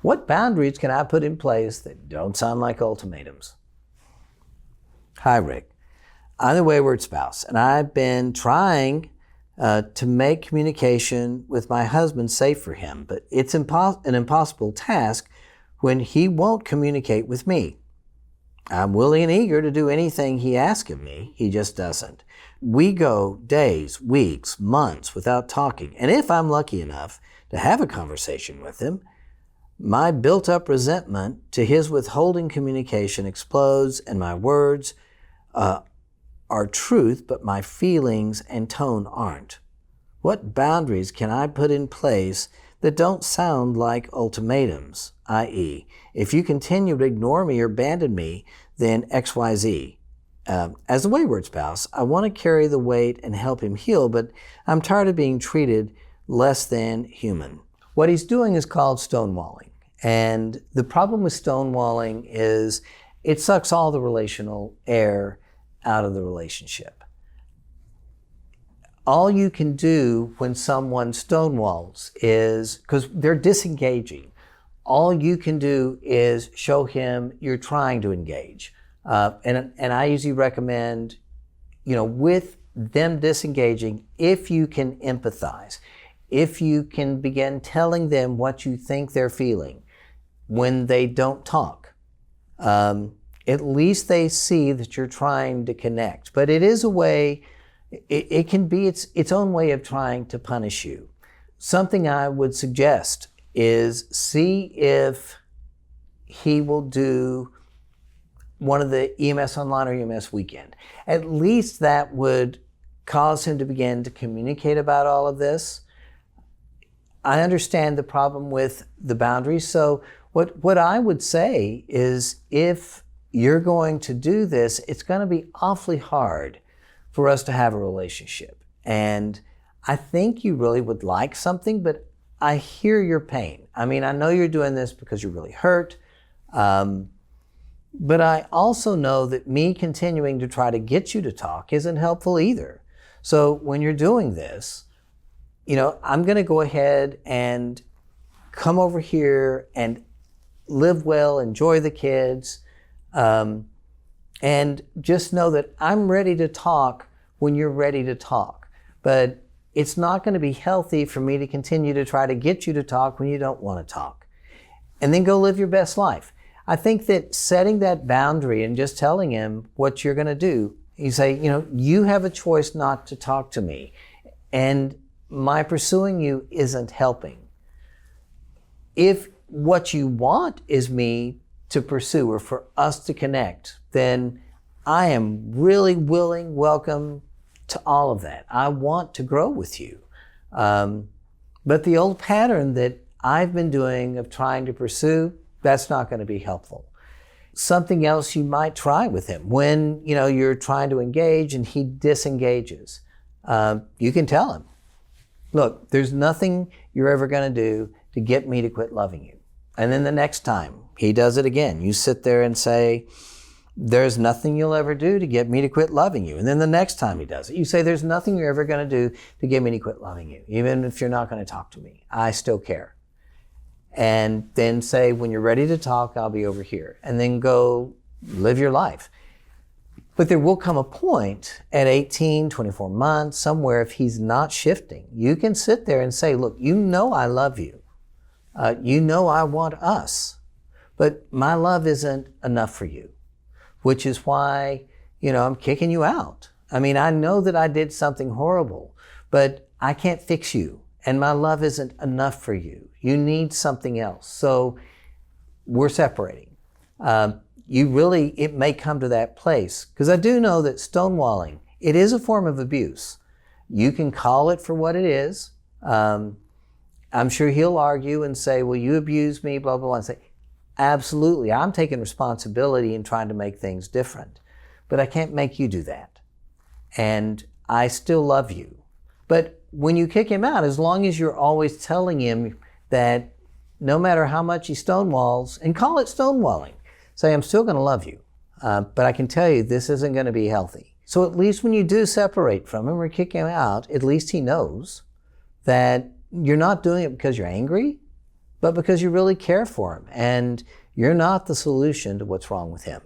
What boundaries can I put in place that don't sound like ultimatums? Hi, Rick. I'm the wayward spouse, and I've been trying to make communication with my husband safe for him, but it's an impossible task when he won't communicate with me. I'm willing and eager to do anything he asks of me. He just doesn't. We go days, weeks, months without talking. And if I'm lucky enough to have a conversation with him, my built-up resentment to his withholding communication explodes, and my words are truth, but my feelings and tone aren't. What boundaries can I put in place that don't sound like ultimatums, i.e., if you continue to ignore me or abandon me, then XYZ. As a wayward spouse, I want to carry the weight and help him heal, but I'm tired of being treated less than human. What he's doing is called stonewalling. And the problem with stonewalling is it sucks all the relational air out of the relationship. All you can do when someone stonewalls is, because they're disengaging, all you can do is show him you're trying to engage. And I usually recommend, with them disengaging, if you can empathize, if you can begin telling them what you think they're feeling when they don't talk, at least they see that you're trying to connect. But it is a way, it can be its own way of trying to punish you. Something I would suggest is see if he will do one of the EMS Online or EMS Weekend. At least that would cause him to begin to communicate about all of this. I understand the problem with the boundaries. So what I would say is, if you're going to do this, it's going to be awfully hard for us to have a relationship. And I think you really would like something, but I hear your pain. I mean, I know you're doing this because you're really hurt. But I also know that me continuing to try to get you to talk isn't helpful either. So when you're doing this, I'm going to go ahead and come over here and live well, enjoy the kids, and just know that I'm ready to talk when you're ready to talk. But it's not going to be healthy for me to continue to try to get you to talk when you don't want to talk. And then go live your best life. I think that setting that boundary and just telling him what you're going to do, you say, you have a choice not to talk to me, and my pursuing you isn't helping. If what you want is me to pursue or for us to connect, then I am really willing, welcome to all of that. I want to grow with you. But the old pattern that I've been doing of trying to pursue, that's not going to be helpful. Something else you might try with him when you're trying to engage and he disengages. You can tell him, look, there's nothing you're ever going to do to get me to quit loving you. And then the next time he does it again, you sit there and say, there's nothing you'll ever do to get me to quit loving you. And then the next time he does it, you say, there's nothing you're ever going to do to get me to quit loving you. Even if you're not going to talk to me, I still care. And then say, when you're ready to talk, I'll be over here. And then go live your life. But there will come a point at 18, 24 months, somewhere, if he's not shifting, you can sit there and say, look, I love you. I want us. But my love isn't enough for you, which is why, I'm kicking you out. I mean, I know that I did something horrible, but I can't fix you. And my love isn't enough for you. You need something else. So we're separating. It may come to that place. Because I do know that stonewalling, it is a form of abuse. You can call it for what it is. I'm sure he'll argue and say, well, you abused me, blah, blah, blah. And say, absolutely, I'm taking responsibility and trying to make things different. But I can't make you do that. And I still love you. But when you kick him out, as long as you're always telling him that no matter how much he stonewalls, and call it stonewalling, say, I'm still going to love you, but I can tell you this isn't going to be healthy. So at least when you do separate from him or kick him out, at least he knows that you're not doing it because you're angry, but because you really care for him and you're not the solution to what's wrong with him.